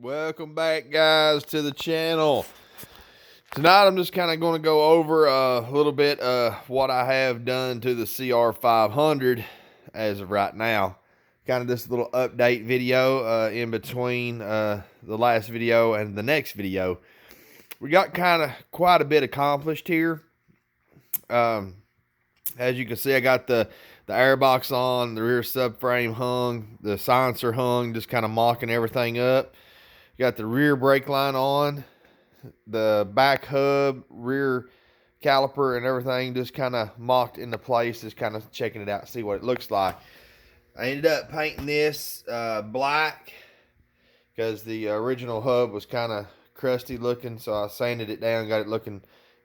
Welcome back, guys, to the channel. Tonight I'm just kind of going to go over a little bit what I have done to the CR500 as of right now. Kind of this little update video in between the last video and the next video. We got kind of quite a bit accomplished here. As you can see, I got the airbox on, the rear subframe hung, the silencer hung, just kind of mocking everything up. Got the rear brake line on, the back hub, rear caliper, and everything just kind of mocked into place, just kind of checking it out, see what it looks like. I ended up painting this black because the original hub was kind of crusty looking, so I sanded it down, got it looking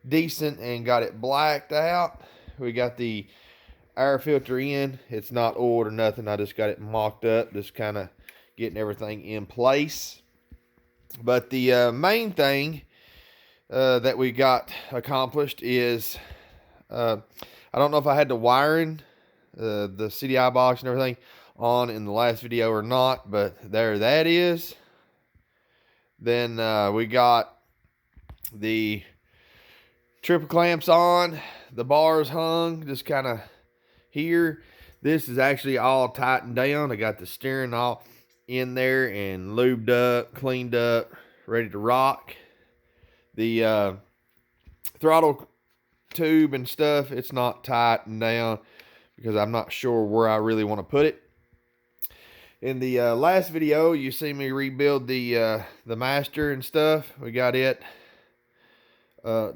decent, and got it blacked out. We got the air filter in. It's not oiled or nothing. I just got it mocked up, just kind of getting everything in place. But the main thing that we got accomplished is, I don't know if I had the wiring, the CDI box and everything on in the last video or not, but there that is. Then we got the triple clamps on, the bars hung, just kind of here. This is actually all tightened down. I got the steering all in there and lubed up, cleaned up, ready to rock. The throttle tube and stuff, it's not tightened down because I'm not sure where I really want to put it. In the last video, you see me rebuild the master and stuff. We got it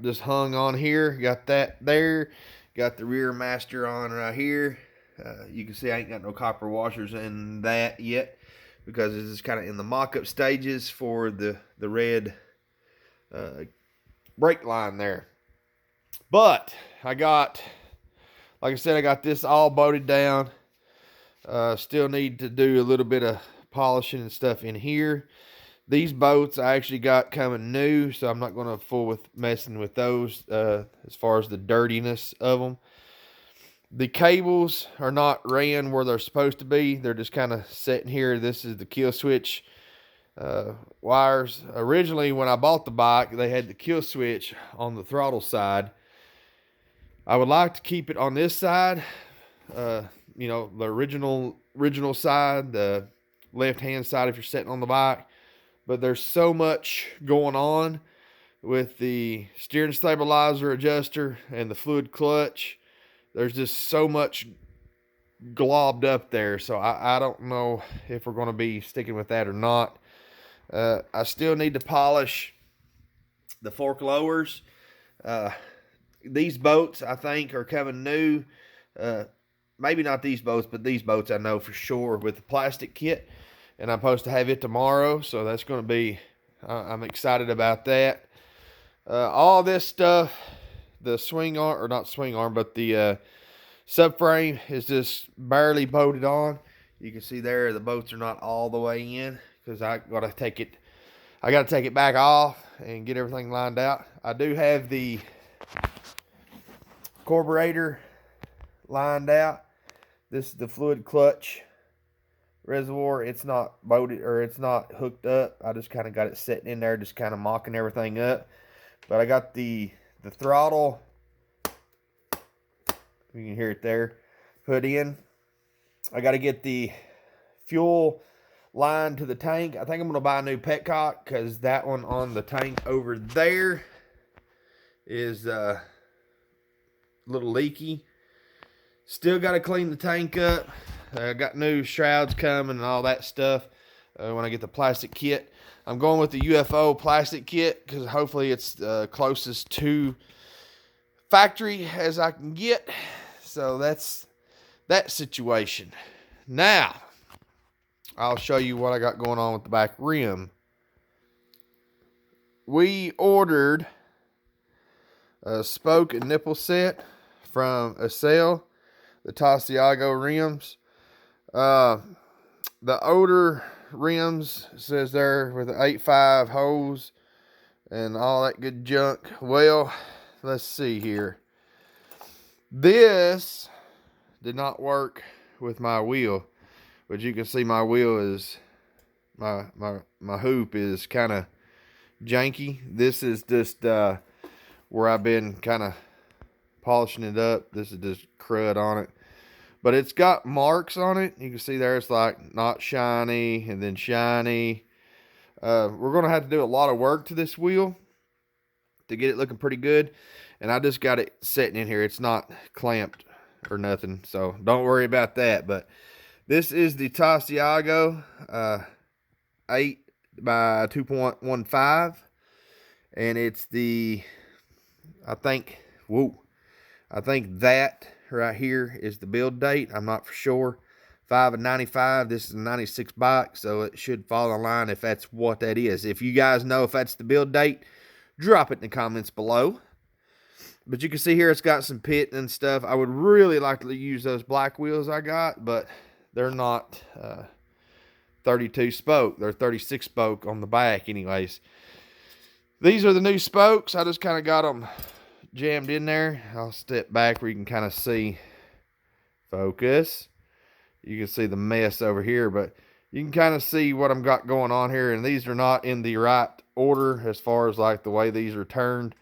just hung on here. Got that there. Got the rear master on right here. You can see I ain't got no copper washers in that yet, because this is kind of in the mock-up stages for the red brake line there. But I got, like I said, I got this all bolted down. Still need to do a little bit of polishing and stuff in here. These bolts I actually got coming new, so I'm not going to fool with messing with those as far as the dirtiness of them. The cables are not ran where they're supposed to be. They're just kind of sitting here. This is the kill switch wires. Originally, when I bought the bike, they had the kill switch on the throttle side. I would like to keep it on this side, you know, the original side, the left-hand side if you're sitting on the bike. But there's so much going on with the steering stabilizer adjuster and the fluid clutch. There's just so much globbed up there, so I don't know if we're going to be sticking with that or not. I still need to polish the fork lowers. These bolts, I think, are coming new. Maybe not these bolts, but these bolts I know for sure with the plastic kit. And I'm supposed to have it tomorrow, so that's going to be, I'm excited about that. All this stuff, the swing arm, or not swing arm, but the subframe is just barely bolted on. You can see there the bolts are not all the way in because I got to take it back off and get everything lined out. I do have the carburetor lined out. This is the fluid clutch reservoir. It's not bolted, or it's not hooked up. I just kind of got it sitting in there, just kind of mocking everything up. But I got the throttle, you can hear it there, put in. I got to get the fuel line to the tank. I think I'm going to buy a new petcock because that one on the tank over there is a little leaky. Still got to clean the tank up. I got new shrouds coming and all that stuff when I get the plastic kit. I'm going with the UFO plastic kit because hopefully it's closest to factory as I can get. So that's that situation. Now, I'll show you what I got going on with the back rim. We ordered a spoke and nipple set from Acel, the Tasiago rims. The older rims says there with the 8.5 hose and all that good junk. Well, let's see here. This did not work with my wheel, but you can see my my hoop is kind of janky. This is just where I've been kind of polishing it up. This is just crud on it, but it's got marks on it. You can see there it's like not shiny and then shiny. We're gonna have to do a lot of work to this wheel to get it looking pretty good, and I just got it sitting in here. It's not clamped or nothing, so don't worry about that. But this is the Tasiago 8 by 2.15, and it's the, I think that right here is the build date. I'm not for sure. 5 of 95. This is a 96 bike, so it should fall in line if that's what that is. If you guys know if that's the build date, drop it in the comments below. But you can see here it's got some pit and stuff. I would really like to use those black wheels I got, but they're not 32 spoke. They're 36 spoke on the back anyways. These are the new spokes. I just kind of got them jammed in there. I'll step back where you can kind of see. Focus. You can see the mess over here, but you can kind of see what I've got going on here. And these are not in the right order as far as like the way these are turned.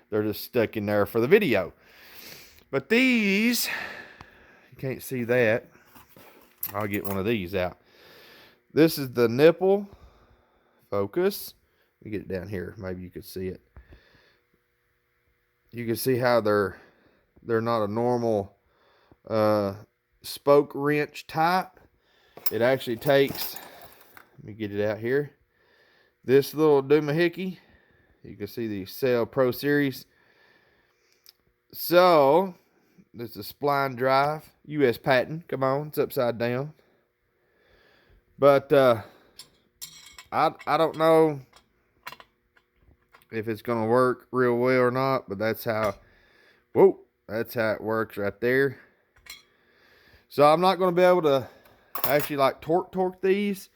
They're just stuck in there for the video. But these, you can't see that. I'll get one of these out. This is the nipple. Focus. Let me get it down here. Maybe you could see it. You can see how they're not a normal spoke wrench type. It actually takes, let me get it out here, this little doohickey. You can see the Cell Pro Series. So this is spline drive, US patent. Come on, it's upside down. But I don't know if it's gonna work real well or not, but that's how it works right there. So I'm not gonna be able to actually like torque these,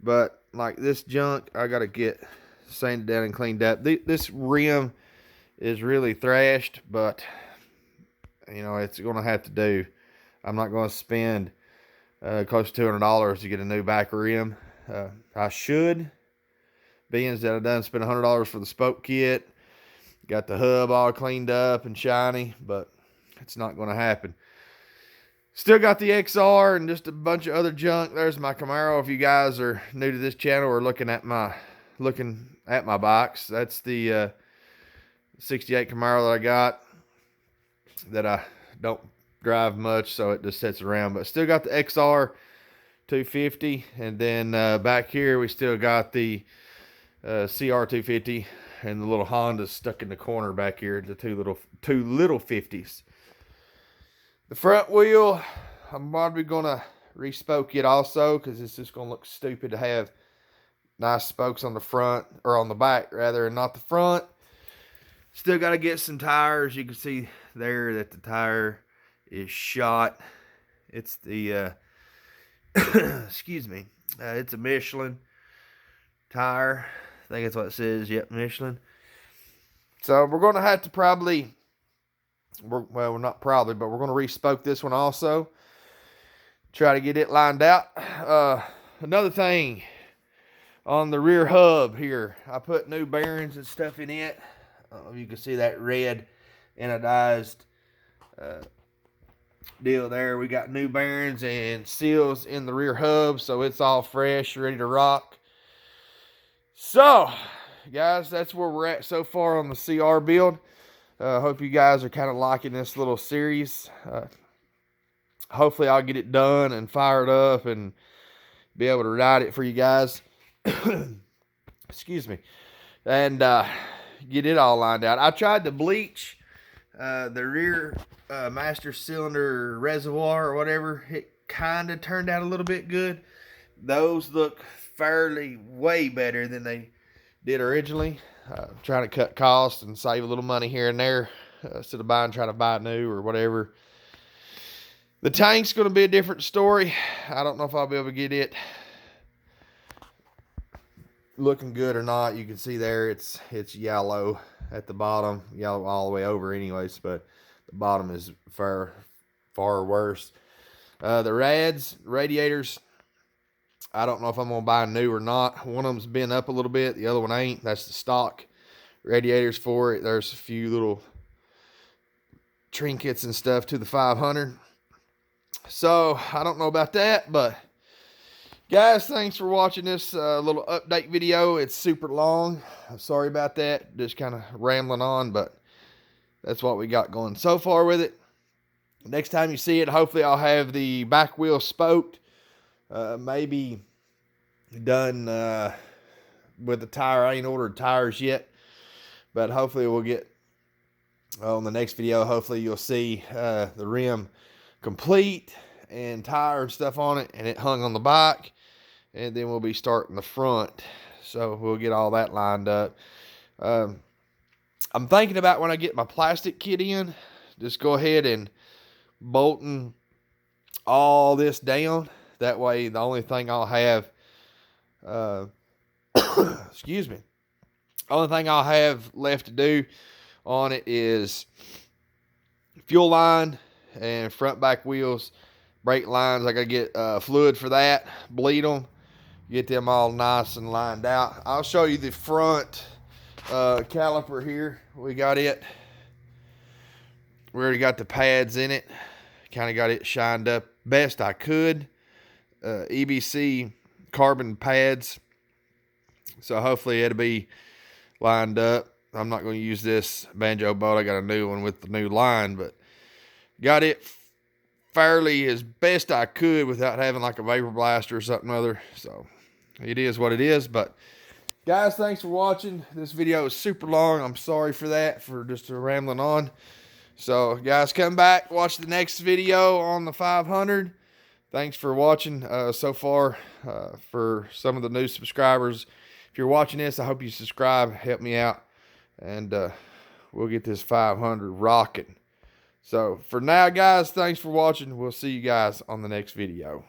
but like this junk I gotta get sanded down and cleaned up. This rim is really thrashed, but you know, it's gonna have to do. I'm not gonna spend close to $200 to get a new back rim. I should, being that I've done spent $100 for the spoke kit, got the hub all cleaned up and shiny, but it's not gonna happen. Still got the XR and just a bunch of other junk. There's my Camaro. If you guys are new to this channel or looking at my bikes, that's the 68 Camaro that I got, that I don't drive much, so it just sits around. But still got the XR 250, and then back here we still got the CR250 and the little Honda stuck in the corner back here, the two little 50s. The front wheel, I'm probably gonna respoke it also, because it's just gonna look stupid to have nice spokes on the front, or on the back rather, and not the front. Still got to get some tires. You can see there that the tire is shot. It's the excuse me, it's a Michelin tire. I think that's what it says. Yep, Michelin. So we're gonna have to probably, well, not probably, but we're gonna respoke this one also. Try to get it lined out. Another thing on the rear hub here, I put new bearings and stuff in it. You can see that red anodized deal there. We got new bearings and seals in the rear hub, so it's all fresh, ready to rock. So, guys, that's where we're at so far on the CR build. Hope you guys are kind of liking this little series. Hopefully I'll get it done and fired up and be able to ride it for you guys. Excuse me. And get it all lined out. I tried to bleach the rear master cylinder reservoir or whatever. It kind of turned out a little bit good. Those look fairly way better than they did originally. Trying to cut costs and save a little money here and there instead of trying to buy new or whatever. The tank's going to be a different story. I don't know if I'll be able to get it looking good or not. You can see there it's yellow at the bottom, yellow all the way over anyways, but the bottom is far worse. The radiators, I don't know if I'm going to buy new or not. One of them's been up a little bit. The other one ain't. That's the stock radiators for it. There's a few little trinkets and stuff to the 500. So I don't know about that, but guys, thanks for watching this little update video. It's super long. I'm sorry about that. Just kind of rambling on, but that's what we got going so far with it. Next time you see it, hopefully I'll have the back wheel spoked. Maybe done with the tire. I ain't ordered tires yet, but hopefully we'll get on the next video. Hopefully you'll see the rim complete and tire and stuff on it, and it hung on the bike. And then we'll be starting the front, so we'll get all that lined up. I'm thinking about when I get my plastic kit in, just go ahead and bolting all this down. That way the only thing I'll have excuse me, only thing I'll have left to do on it is fuel line and front back wheels, brake lines. I gotta get fluid for that, bleed them, get them all nice and lined out. I'll show you the front caliper here. We got it, we already got the pads in it, kind of got it shined up best I could. EBC carbon pads, so hopefully it'll be lined up. I'm not going to use this banjo bolt. I got a new one with the new line, but got it fairly as best I could without having like a vapor blaster or something other. So it is what it is. But guys, thanks for watching. This video is super long. I'm sorry for that, for just rambling on. So guys, come back, watch the next video on the 500. Thanks for watching so far. For some of the new subscribers, if you're watching this, I hope you subscribe, help me out, and we'll get this 500 rocking. So for now, guys, thanks for watching. We'll see you guys on the next video.